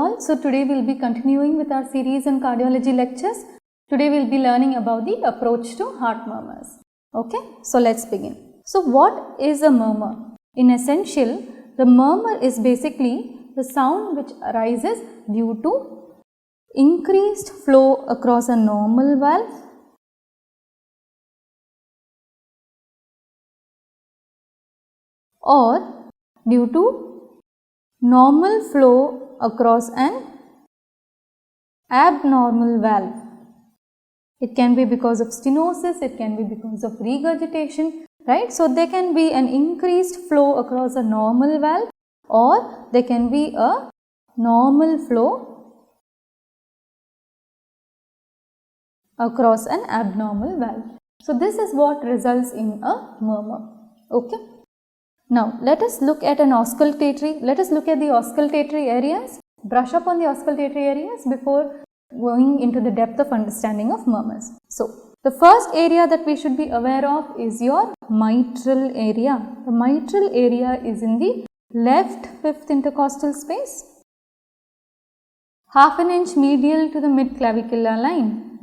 all. So today we will be continuing with our series on cardiology lectures. Today we will be learning about the approach to heart murmurs. Okay, so let's begin. So what is a murmur? In essential, the murmur is basically the sound which arises due to increased flow across a normal valve or due to normal flow across an abnormal valve. It can be because of stenosis, it can be because of regurgitation, right? So there can be an increased flow across a normal valve or there can be a normal flow across an abnormal valve. So this is what results in a murmur. Okay. Now let us look at the auscultatory areas. Brush up on the auscultatory areas before going into the depth of understanding of murmurs. So the first area that we should be aware of is your mitral area. The mitral area is in the left fifth intercostal space, half an inch medial to the mid-clavicular line.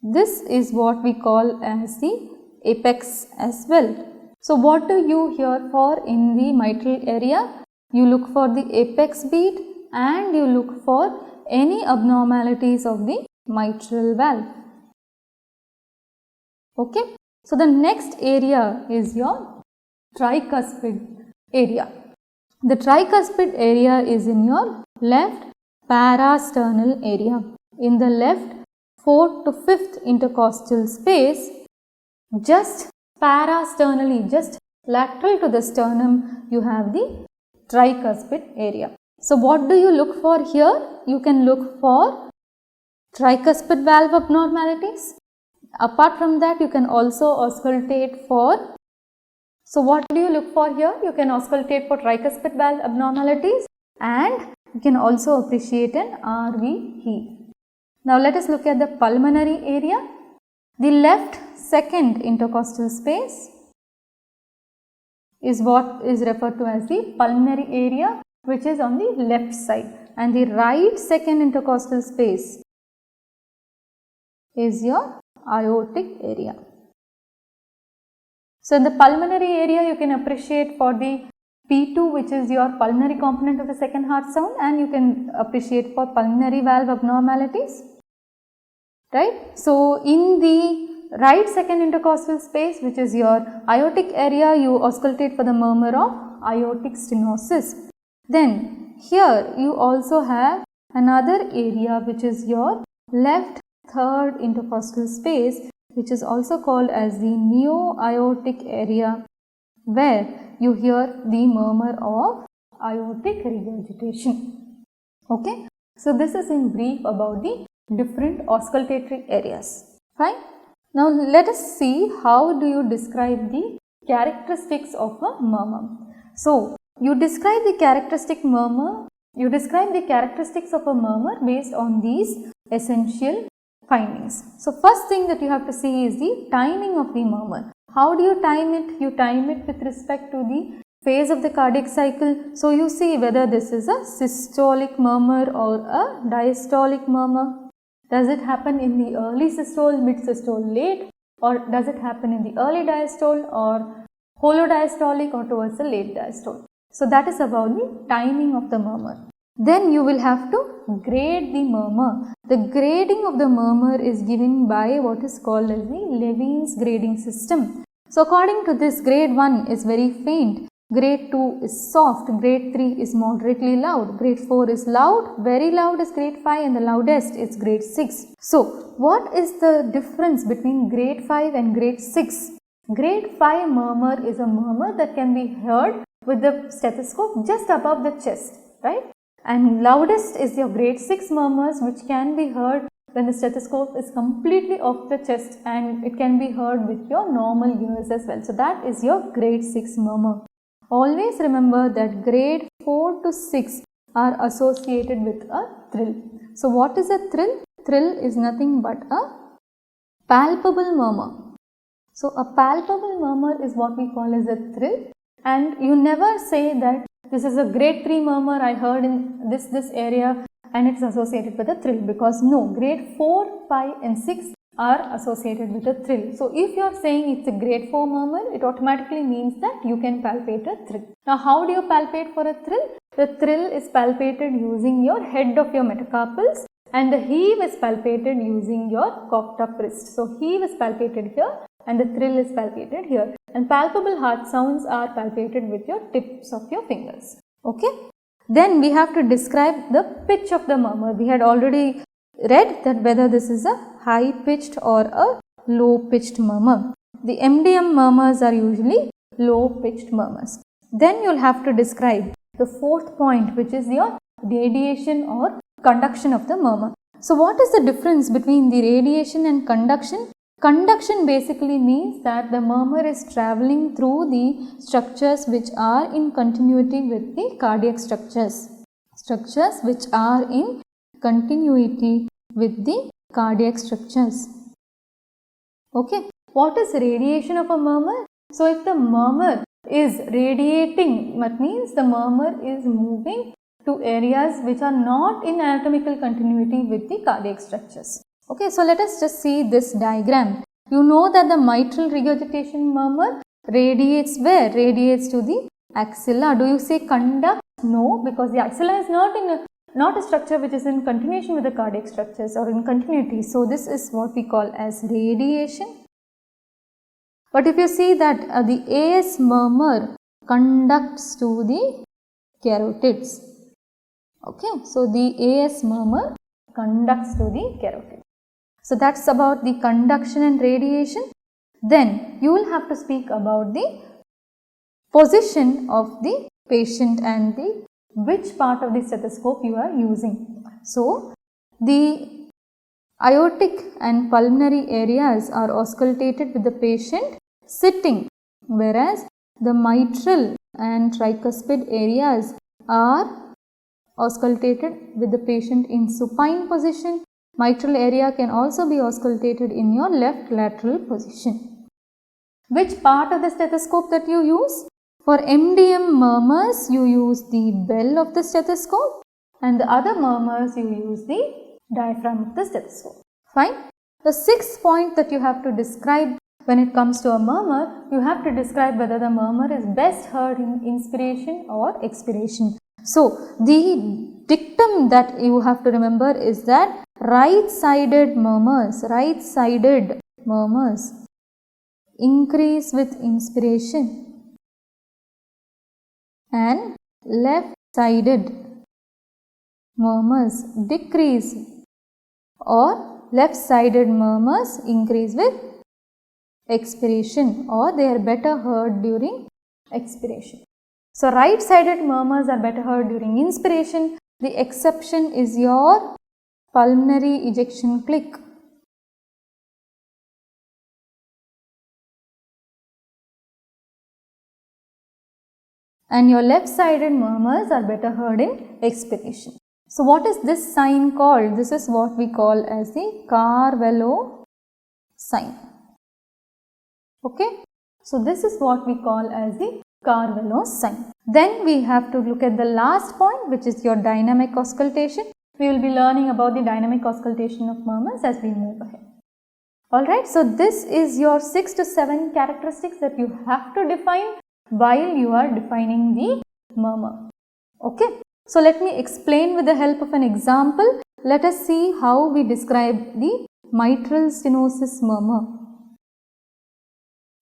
This is what we call as the apex as well. So what do you hear for in the mitral area? You look for the apex beat and you look for any abnormalities of the mitral valve. Okay. So the next area is your tricuspid area. The tricuspid area is in your left parasternal area. In the left 4th to 5th intercostal space, just parasternally, just lateral to the sternum, you have the tricuspid area. So what do you look for here? You can look for tricuspid valve abnormalities. Apart from that, you can also auscultate for, so what do you look for here? You can auscultate for tricuspid valve abnormalities and you can also appreciate an RV heave. Now let us look at the pulmonary area. The left second intercostal space is what is referred to as the pulmonary area, which is on the left side, and the right second intercostal space is your aortic area. So in the pulmonary area you can appreciate for the P2, which is your pulmonary component of the second heart sound, and you can appreciate for pulmonary valve abnormalities, right? So in the right second intercostal space, which is your aortic area, you auscultate for the murmur of aortic stenosis. Then here you also have another area which is your left third intercostal space, which is also called as the neo-aortic area, where you hear the murmur of aortic regurgitation. Okay. So this is in brief about the different auscultatory areas. Fine. Now let us see how do you describe the characteristics of a murmur. So you describe the characteristics of a murmur based on these essential findings. So first thing that you have to see is the timing of the murmur. How do you time it? You time it with respect to the phase of the cardiac cycle. So you see whether this is a systolic murmur or a diastolic murmur. Does it happen in the early systole, mid systole, late, or does it happen in the early diastole or holosystolic or towards the late diastole? So that is about the timing of the murmur. Then you will have to grade the murmur. The grading of the murmur is given by what is called as the Levin's grading system. So according to this, grade 1 is very faint, grade 2 is soft, grade 3 is moderately loud, grade 4 is loud, very loud is grade 5 and the loudest is grade 6. So what is the difference between grade 5 and grade 6? Grade 5 murmur is a murmur that can be heard with the stethoscope just above the chest, right? And loudest is your grade 6 murmurs, which can be heard when the stethoscope is completely off the chest, and it can be heard with your normal ears as well. So that is your grade 6 murmur. Always remember that grade 4 to 6 are associated with a thrill. So what is a thrill? Thrill is nothing but a palpable murmur. So a palpable murmur is what we call as a thrill, and you never say that this is a grade 3 murmur I heard in this area and it's associated with a thrill, because no, grade 4, 5 and 6 are associated with a thrill. So if you are saying it's a grade 4 murmur, it automatically means that you can palpate a thrill. Now how do you palpate for a thrill? The thrill is palpated using your head of your metacarpals and the heave is palpated using your cocked up wrist. So heave is palpated here and the thrill is palpated here, and palpable heart sounds are palpated with your tips of your fingers. Okay. Then we have to describe the pitch of the murmur. We had already read that whether this is a high pitched or a low pitched murmur. The MDM murmurs are usually low pitched murmurs. Then you will have to describe the fourth point, which is your radiation or conduction of the murmur. So what is the difference between the radiation and conduction? Conduction basically means that the murmur is travelling through the structures which are in continuity with the cardiac structures. Structures which are in continuity with the cardiac structures. Okay. What is radiation of a murmur? So if the murmur is radiating, that means the murmur is moving to areas which are not in anatomical continuity with the cardiac structures. Okay, so let us just see this diagram. You know that the mitral regurgitation murmur radiates where? Radiates to the axilla. Do you say conduct? No, because the axilla is not a structure which is in continuation with the cardiac structures or in continuity. So this is what we call as radiation. But if you see that the AS murmur conducts to the carotids. Okay, so the AS murmur conducts to the carotids. So that's about the conduction and radiation. Then you will have to speak about the position of the patient and the which part of the stethoscope you are using. So the aortic and pulmonary areas are auscultated with the patient sitting, whereas the mitral and tricuspid areas are auscultated with the patient in supine position. Mitral area can also be auscultated in your left lateral position. Which part of the stethoscope that you use? For MDM murmurs, you use the bell of the stethoscope, and the other murmurs you use the diaphragm of the stethoscope. Fine. The sixth point that you have to describe when it comes to a murmur, you have to describe whether the murmur is best heard in inspiration or expiration. So the dictum that you have to remember is that right-sided murmurs increase with inspiration and left-sided murmurs decrease, or left-sided murmurs increase with expiration, or they are better heard during expiration. So right-sided murmurs are better heard during inspiration. The exception is your pulmonary ejection click. And your left-sided murmurs are better heard in expiration. So what is this sign called? This is what we call as the Carvalho sign. Okay. So this is what we call as the Carvalho sign. Then we have to look at the last point, which is your dynamic auscultation. We will be learning about the dynamic auscultation of murmurs as we move ahead. Alright, so this is your 6 to 7 characteristics that you have to define while you are defining the murmur. Okay, so let me explain with the help of an example. Let us see how we describe the mitral stenosis murmur,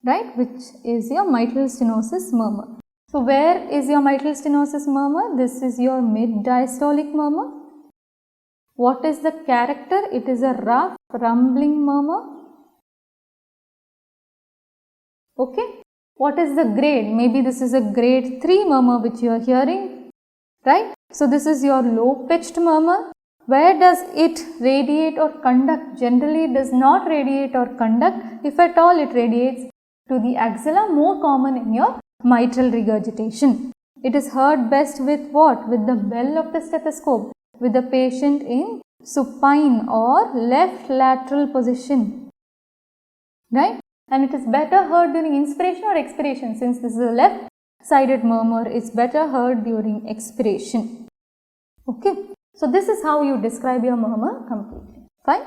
right, which is your mitral stenosis murmur. So where is your mitral stenosis murmur? This is your mid-diastolic murmur. What is the character? It is a rough rumbling murmur. Okay. What is the grade? Maybe this is a grade 3 murmur which you are hearing, right? So this is your low pitched murmur. Where does it radiate or conduct? Generally it does not radiate or conduct. If at all it radiates to the axilla, more common in your mitral regurgitation. It is heard best with what? With the bell of the stethoscope, with the patient in supine or left lateral position, right? And it is better heard during inspiration or expiration. Since this is a left sided murmur is better heard during expiration. Okay. So this is how you describe your murmur completely. Fine.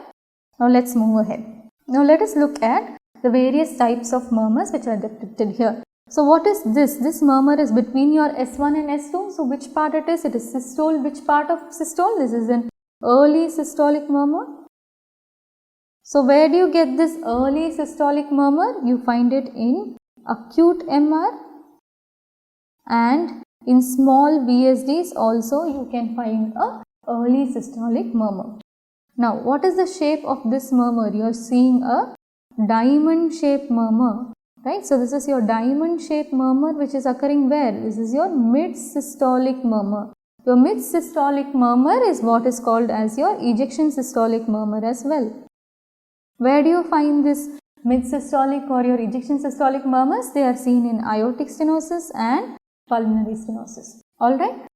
Now let's move ahead. Now let us look at the various types of murmurs which are depicted here. So what is this? This murmur is between your S1 and S2. So which part it is? It is systole. Which part of systole? This is an early systolic murmur. So where do you get this early systolic murmur? You find it in acute MR, and in small VSDs also you can find a early systolic murmur. Now what is the shape of this murmur? You are seeing a diamond shaped murmur, right? So this is your diamond shaped murmur which is occurring where? This is your mid-systolic murmur. Your mid-systolic murmur is what is called as your ejection systolic murmur as well. Where do you find this mid-systolic or your ejection systolic murmurs? They are seen in aortic stenosis and pulmonary stenosis. Alright.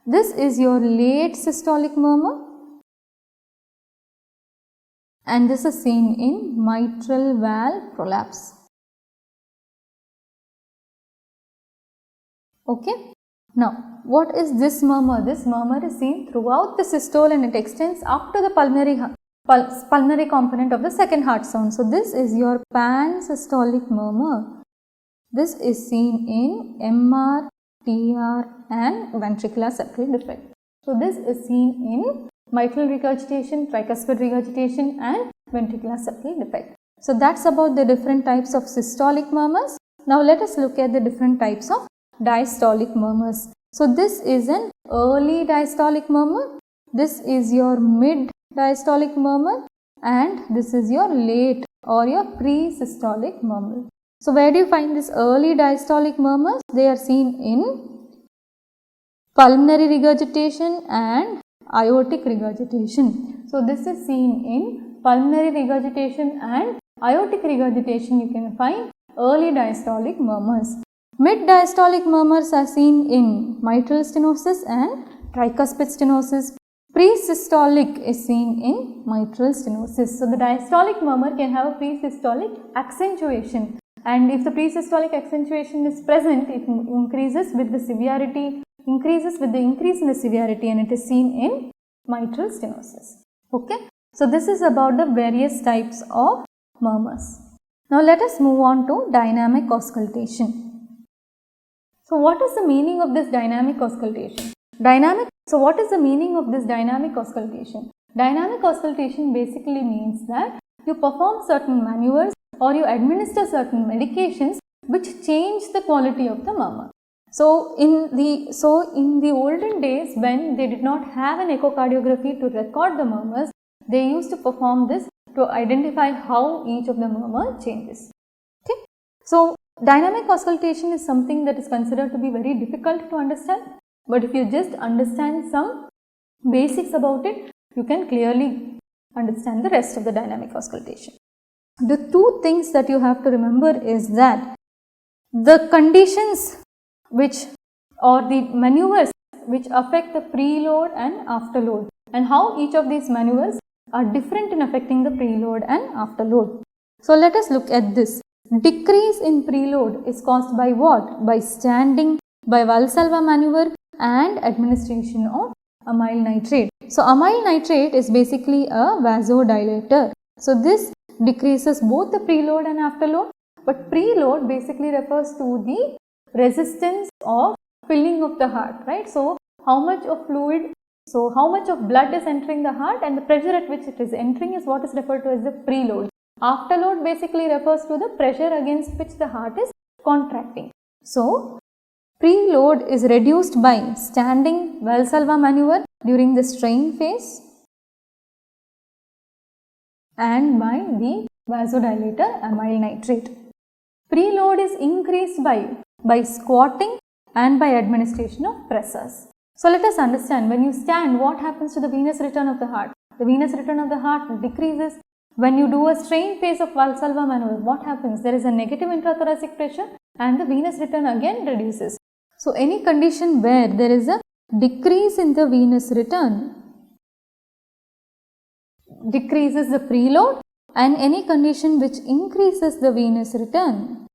This is your late systolic murmur, and this is seen in mitral valve prolapse. Okay. Now, what is this murmur? This murmur is seen throughout the systole and it extends up to the pulmonary component of the second heart sound. So, this is your pan-systolic murmur. This is seen in MR, TR and ventricular septal defect. So, this is seen in mitral regurgitation, tricuspid regurgitation and ventricular septal defect. So, that's about the different types of systolic murmurs. Now, let us look at the different types of diastolic murmurs. So, this is an early diastolic murmur, this is your mid-diastolic murmur and this is your late or your pre-systolic murmur. So, where do you find this early diastolic murmurs? They are seen in pulmonary regurgitation and aortic regurgitation. So, this is seen in pulmonary regurgitation and aortic regurgitation. You can find early diastolic murmurs. Mid-diastolic murmurs are seen in mitral stenosis and tricuspid stenosis. Pre-systolic is seen in mitral stenosis. So, the diastolic murmur can have a pre-systolic accentuation, and if the pre-systolic accentuation is present, it increases with the severity, increase in the severity, and it is seen in mitral stenosis. Okay. So, this is about the various types of murmurs. Now, let us move on to dynamic auscultation. So, what is the meaning of this dynamic auscultation? So, what is the meaning of this dynamic auscultation? Dynamic auscultation basically means that you perform certain maneuvers or you administer certain medications which change the quality of the murmur. So, in the olden days, when they did not have an echocardiography to record the murmurs, they used to perform this to identify how each of the murmur changes. Okay. So, dynamic auscultation is something that is considered to be very difficult to understand, but if you just understand some basics about it, you can clearly understand the rest of the dynamic auscultation. The two things that you have to remember is that the conditions which or the maneuvers which affect the preload and afterload, and how each of these maneuvers are different in affecting the preload and afterload. So, let us look at this. Decrease in preload is caused by what? By standing, by Valsalva maneuver and administration of amyl nitrate. So, amyl nitrate is basically a vasodilator. So, this decreases both the preload and afterload, but preload basically refers to the resistance of filling of the heart, right? So, how much of fluid, so how much of blood is entering the heart and the pressure at which it is entering is what is referred to as the preload. Afterload basically refers to the pressure against which the heart is contracting. So, preload is reduced by standing Valsalva maneuver during the strain phase and by the vasodilator amyl nitrate. Preload is increased by squatting and by administration of pressors. So, let us understand, when you stand, what happens to the venous return of the heart? The venous return of the heart decreases. When you do a strain phase of Valsalva maneuver, what happens? There is a negative intrathoracic pressure and the venous return again reduces. So, any condition where there is a decrease in the venous return decreases the preload, and any condition which increases the venous return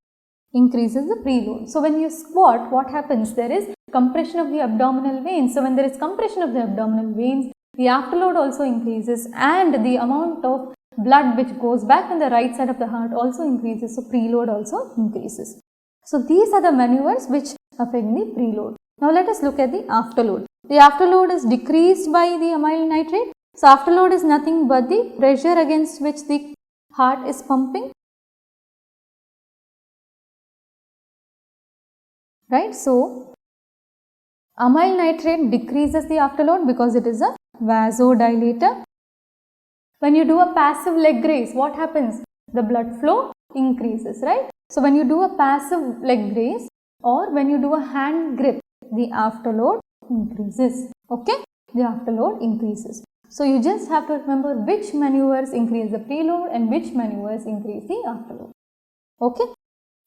increases the preload. So when you squat, what happens? There is compression of the abdominal veins. So when there is compression of the abdominal veins, the afterload also increases and the amount of blood which goes back on the right side of the heart also increases. So preload also increases. So these are the maneuvers which affect the preload. Now let us look at the afterload. The afterload is decreased by the amyl nitrate. So afterload is nothing but the pressure against which the heart is pumping. Right. So amyl nitrate decreases the afterload because it is a vasodilator. When you do a passive leg raise, what happens? The blood flow increases, right? So when you do a passive leg raise or when you do a hand grip, the afterload increases. Okay, the afterload increases. So you just have to remember which maneuvers increase the preload and which maneuvers increase the afterload. Okay,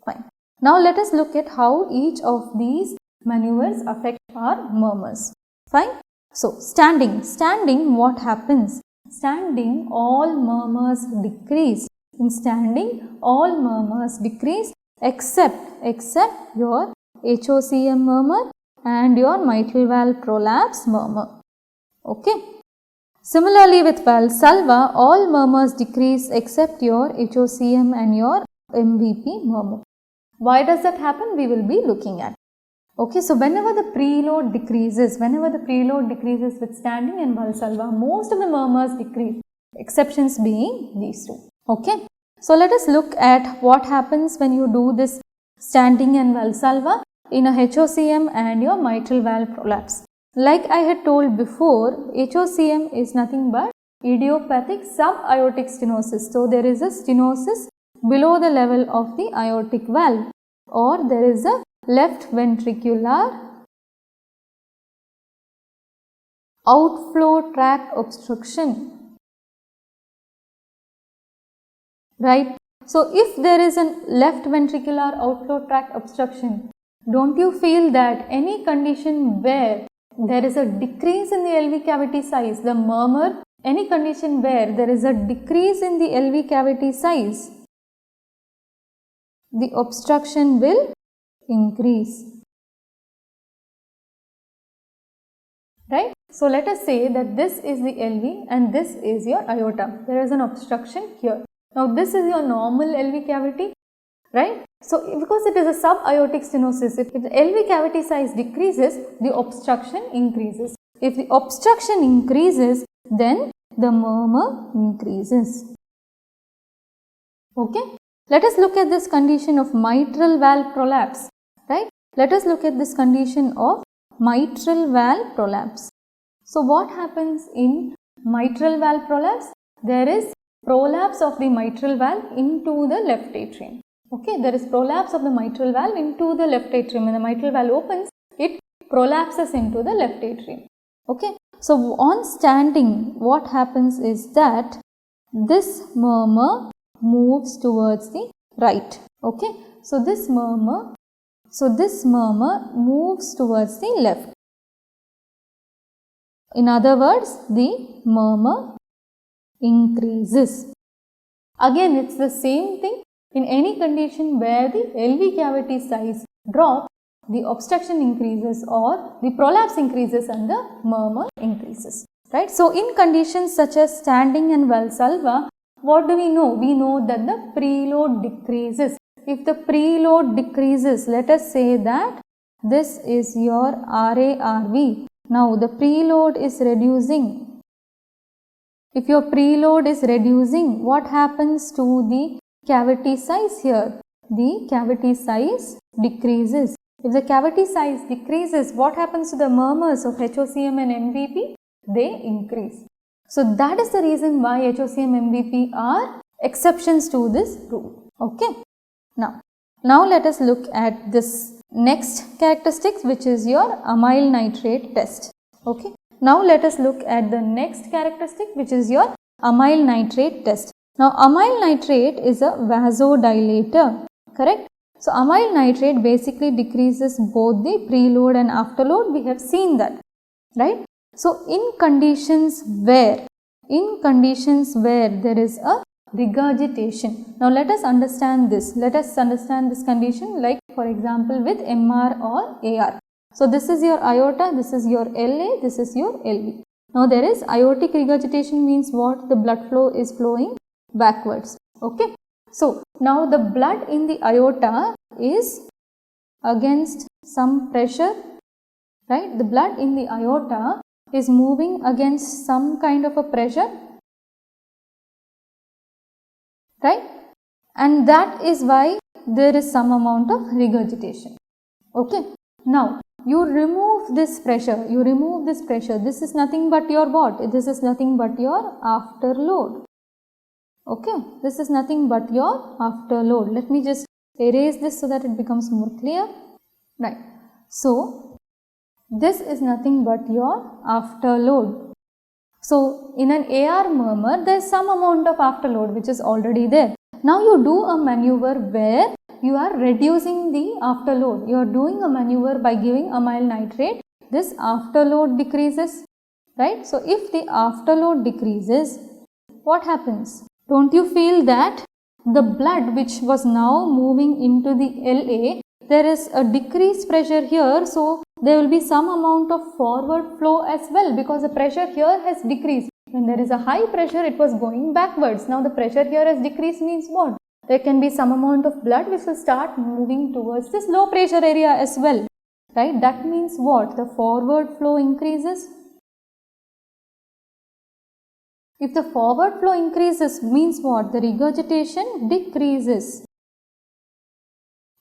fine. Now let us look at how each of these maneuvers affect our murmurs. Fine. So standing, what happens? Standing, all murmurs decrease. In standing, all murmurs decrease except your HOCM murmur and your mitral valve prolapse murmur. Okay. Similarly with Valsalva, all murmurs decrease except your HOCM and your MVP murmur. Why does that happen? We will be looking at. Okay, so whenever the preload decreases with standing and Valsalva, most of the murmurs decrease, exceptions being these two. Okay, so let us look at what happens when you do this standing and Valsalva in a HOCM and your mitral valve prolapse. Like I had told before, HOCM is nothing but idiopathic subaortic stenosis. So there is a stenosis below the level of the aortic valve, or there is a left ventricular outflow tract obstruction, right? So if there is a left ventricular outflow tract obstruction, don't you feel that any condition where there is a decrease in the LV cavity size, the murmur, any condition where there is a decrease in the LV cavity size, the obstruction will increase, right? So let us say that this is the LV and this is your aorta. There is an obstruction here. Now this is your normal LV cavity, right? So because it is a subaortic stenosis, if the LV cavity size decreases, the obstruction increases. If the obstruction increases, then the murmur increases. Okay. Let us look at this condition of mitral valve prolapse, right? Let us look at this condition of mitral valve prolapse. So what happens in mitral valve prolapse? There is prolapse of the mitral valve into the left atrium. Okay, there is prolapse of the mitral valve into the left atrium. When the mitral valve opens, it prolapses into the left atrium. Okay, so on standing, what happens is that this murmur moves towards the right. Okay, so this murmur moves towards the left. In other words, the murmur increases. Again, it's the same thing. In any condition where the LV cavity size drops, the obstruction increases or the prolapse increases and the murmur increases, right? So in conditions such as standing and Valsalva, what do we know? We know that the preload decreases. If the preload decreases, let us say that this is your RARV. Now the preload is reducing. If your preload is reducing, what happens to the cavity size here? The cavity size decreases. If the cavity size decreases, what happens to the murmurs of HOCM and MVP? They increase. So that is the reason why HOCM MVP are exceptions to this rule. Okay. Now let us look at this next characteristics, which is your amyl nitrate test. Okay. Now let us look at the next characteristic, which is your amyl nitrate test. Now amyl nitrate is a vasodilator, correct? So amyl nitrate basically decreases both the preload and afterload. We have seen that, right? So in conditions where there is a regurgitation. Now let us understand this. Let us understand this condition, like for example with MR or AR. So this is your aorta, this is your LA, this is your LV. Now there is aortic regurgitation, means what? The blood flow is flowing backwards. Okay. So now the blood in the aorta is against some pressure, right? The blood in the aorta is moving against some kind of a pressure, right? And that is why there is some amount of regurgitation. Okay. Now you remove this pressure, this is nothing but your what? This is nothing but your afterload. Okay, this is nothing but your afterload. Let me just erase this so that it becomes more clear. Right. So this is nothing but your afterload. So in an AR murmur, there is some amount of afterload which is already there. Now you do a maneuver where you are reducing the afterload. You are doing a maneuver by giving amyl nitrate. This afterload decreases, right? So if the afterload decreases, what happens? Don't you feel that the blood which was now moving into the LA, there is a decreased pressure here, so there will be some amount of forward flow as well, because the pressure here has decreased. When there is a high pressure, it was going backwards. Now the pressure here has decreased, means what? There can be some amount of blood which will start moving towards this low pressure area as well, right? That means what? The forward flow increases. If the forward flow increases, means what? The regurgitation decreases.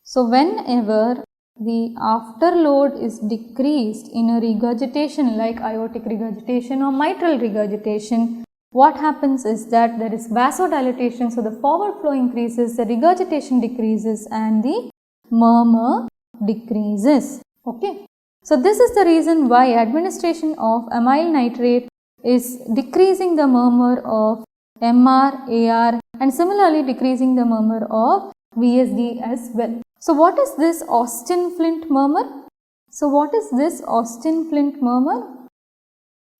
So whenever the afterload is decreased in a regurgitation like aortic regurgitation or mitral regurgitation, what happens is that there is vasodilatation, so the forward flow increases, the regurgitation decreases and the murmur decreases. Okay. So this is the reason why administration of amyl nitrate is decreasing the murmur of MR, AR and similarly decreasing the murmur of VSD as well. So what is this Austin-Flint murmur? So what is this Austin-Flint murmur?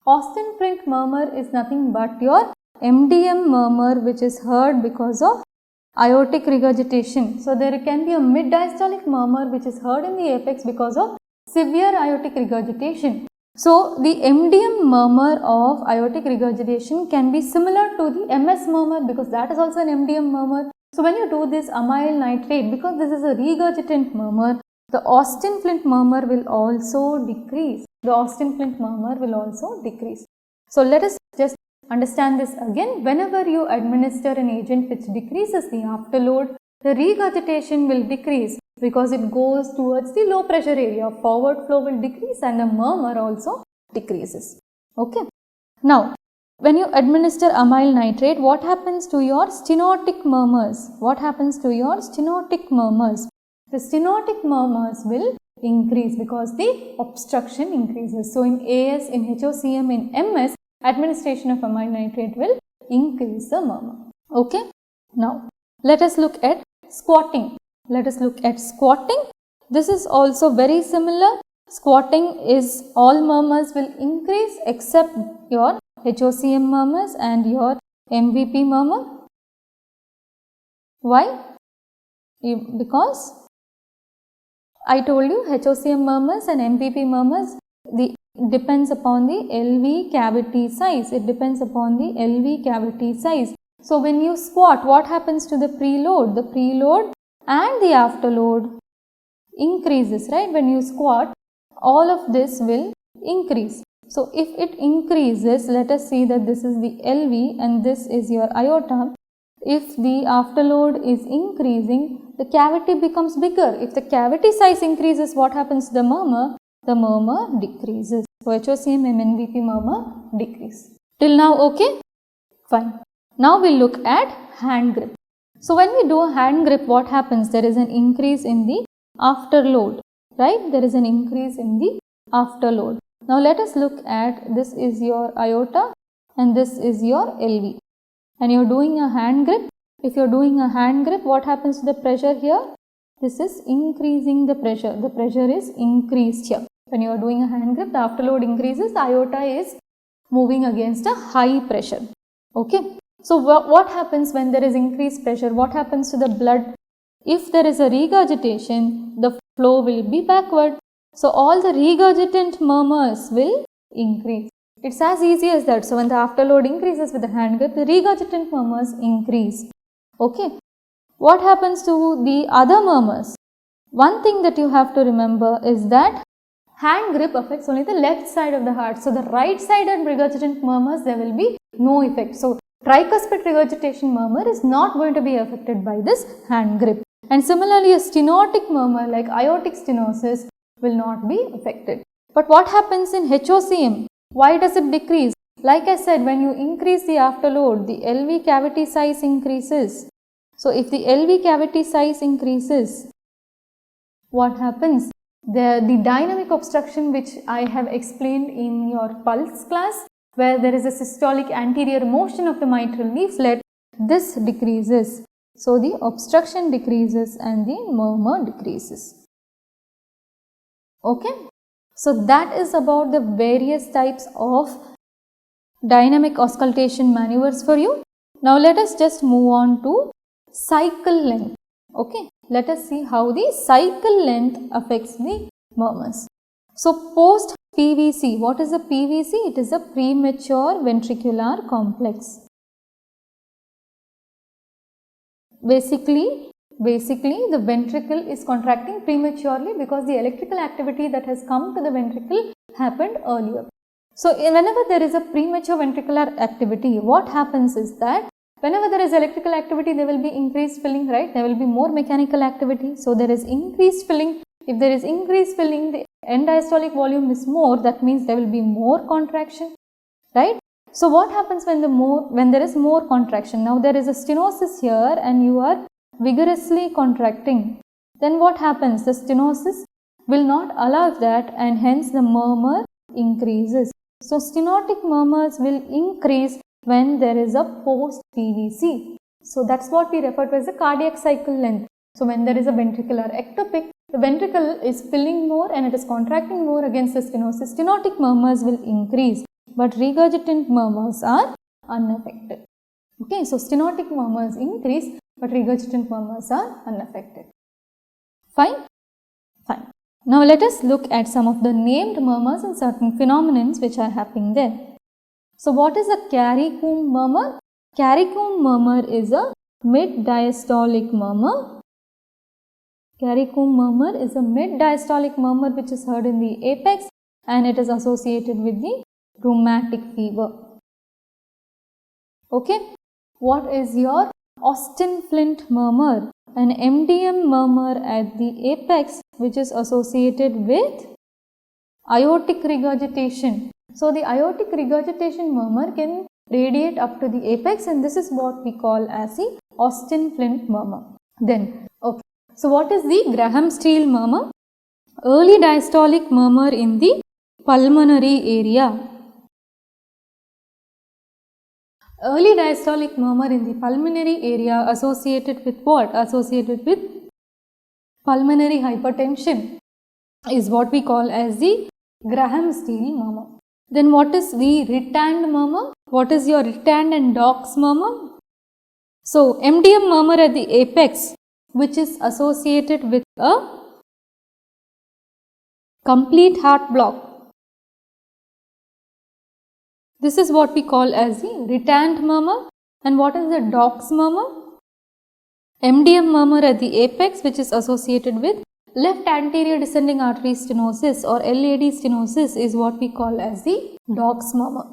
Austin-Flint murmur is nothing but your MDM murmur which is heard because of aortic regurgitation. So there can be a mid-diastolic murmur which is heard in the apex because of severe aortic regurgitation. So the MDM murmur of aortic regurgitation can be similar to the MS murmur because that is also an MDM murmur. So when you do this amyl nitrate, because this is a regurgitant murmur, the Austin-Flint murmur will also decrease. The Austin-Flint murmur will also decrease. So let us just understand this again. Whenever you administer an agent which decreases the afterload, the regurgitation will decrease because it goes towards the low pressure area. Forward flow will decrease and the murmur also decreases. Okay. Now, when you administer amyl nitrate, what happens to your stenotic murmurs? What happens to your stenotic murmurs? The stenotic murmurs will increase because the obstruction increases. So in AS, in HOCM, in MS, administration of amyl nitrate will increase the murmur. Okay. Now, let us look at squatting. Let us look at squatting. This is also very similar. Squatting is all murmurs will increase except your HOCM murmurs and your MVP murmur. Why? Because I told you HOCM murmurs and MVP murmurs depends upon the LV cavity size. It depends upon the LV cavity size. So when you squat, what happens to the preload? The preload and the afterload increases, right? When you squat, all of this will increase. So if it increases, let us see that this is the LV and this is your aorta. If the afterload is increasing, the cavity becomes bigger. If the cavity size increases, what happens to the murmur? The murmur decreases. So HOCM and MVP murmur decrease. Till now, okay? Fine. Now we'll look at hand grip. So when we do a hand grip, what happens? There is an increase in the afterload, right? There is an increase in the afterload. Now let us look at, this is your aorta and this is your LV. And you are doing a hand grip. If you are doing a hand grip, what happens to the pressure here? This is increasing the pressure. The pressure is increased here. When you are doing a hand grip, the afterload increases. The aorta is moving against a high pressure. Okay. So what happens when there is increased pressure? What happens to the blood? If there is a regurgitation, the flow will be backward. So all the regurgitant murmurs will increase. It's as easy as that. So when the afterload increases with the hand grip, the regurgitant murmurs increase. Okay. What happens to the other murmurs? One thing that you have to remember is that hand grip affects only the left side of the heart. So the right sided regurgitant murmurs, there will be no effect. So tricuspid regurgitation murmur is not going to be affected by this hand grip. And similarly, a stenotic murmur like aortic stenosis will not be affected. But what happens in HOCM? Why does it decrease? Like I said, when you increase the afterload, the LV cavity size increases. So if the LV cavity size increases, what happens? The dynamic obstruction which I have explained in your pulse class, where there is a systolic anterior motion of the mitral leaflet, this decreases. So the obstruction decreases and the murmur decreases. Okay. So that is about the various types of dynamic auscultation maneuvers for you. Now let us just move on to cycle length. Okay. Let us see how the cycle length affects the murmurs. So post PVC, what is a PVC? It is a premature ventricular complex. Basically the ventricle is contracting prematurely because the electrical activity that has come to the ventricle happened earlier. So whenever there is a premature ventricular activity, what happens is that whenever there is electrical activity, there will be increased filling, right? There will be more mechanical activity. So there is increased filling. If there is increased filling, the end diastolic volume is more. That means there will be more contraction, right? So what happens when there is more contraction? Now there is a stenosis here and you are vigorously contracting. Then what happens? The stenosis will not allow that and hence the murmur increases. So stenotic murmurs will increase when there is a post PVC. So that's what we refer to as the cardiac cycle length. So when there is a ventricular ectopic, the ventricle is filling more and it is contracting more against the stenosis. Stenotic murmurs will increase, but regurgitant murmurs are unaffected. Okay, so stenotic murmurs increase, but regurgitant murmurs are unaffected. Fine? Fine. Now let us look at some of the named murmurs and certain phenomena which are happening there. So what is a Carey-Combe murmur? Carey-Combe murmur is a mid-diastolic murmur. Carey-Combe murmur is a mid-diastolic murmur which is heard in the apex and it is associated with the rheumatic fever. Okay. What is your Austin Flint murmur? An MDM murmur at the apex which is associated with aortic regurgitation. So the aortic regurgitation murmur can radiate up to the apex and this is what we call as the Austin Flint murmur. Then, okay. So what is the Graham-Steele murmur? Early diastolic murmur in the pulmonary area. Early diastolic murmur in the pulmonary area associated with what? Associated with pulmonary hypertension is what we call as the Graham-Steele murmur. Then what is the Rittand murmur? What is your Rittand and Dox murmur? So MDM murmur at the apex which is associated with a complete heart block. This is what we call as the Rittand murmur. And what is the Dox murmur? MDM murmur at the apex which is associated with left anterior descending artery stenosis or LAD stenosis is what we call as the Dox murmur,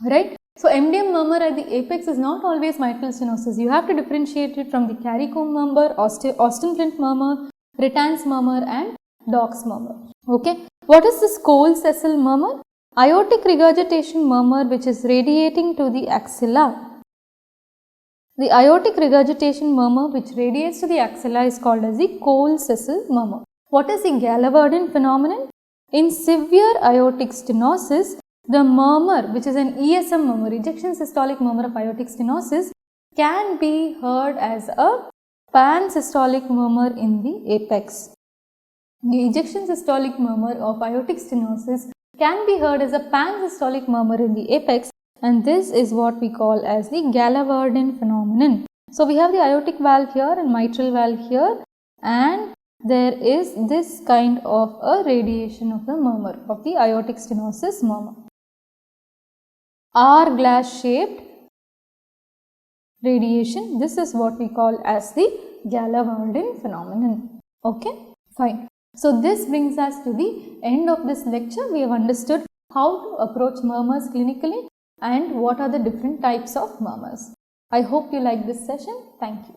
right? So MDM murmur at the apex is not always mitral stenosis. You have to differentiate it from the Carey-Combe murmur, Austin Flint murmur, Rittand's murmur and Dox murmur. Okay. What is this Cole-Cecil murmur? Aortic regurgitation murmur which is radiating to the axilla. The aortic regurgitation murmur which radiates to the axilla is called as the Cole-Cecil murmur. What is the Gallivardin phenomenon? In severe aortic stenosis, the murmur which is an ESM murmur, ejection systolic murmur of aortic stenosis, can be heard as a pan-systolic murmur in the apex. The ejection systolic murmur of aortic stenosis can be heard as a pan-systolic murmur in the apex and this is what we call as the Gallagher phenomenon. So we have the aortic valve here and mitral valve here, and there is this kind of a radiation of the murmur, of the aortic stenosis murmur. Hourglass shaped radiation, this is what we call as the Gallagher phenomenon. Okay, fine. So this brings us to the end of this lecture. We have understood how to approach murmurs clinically and what are the different types of murmurs. I hope you like this session. Thank you.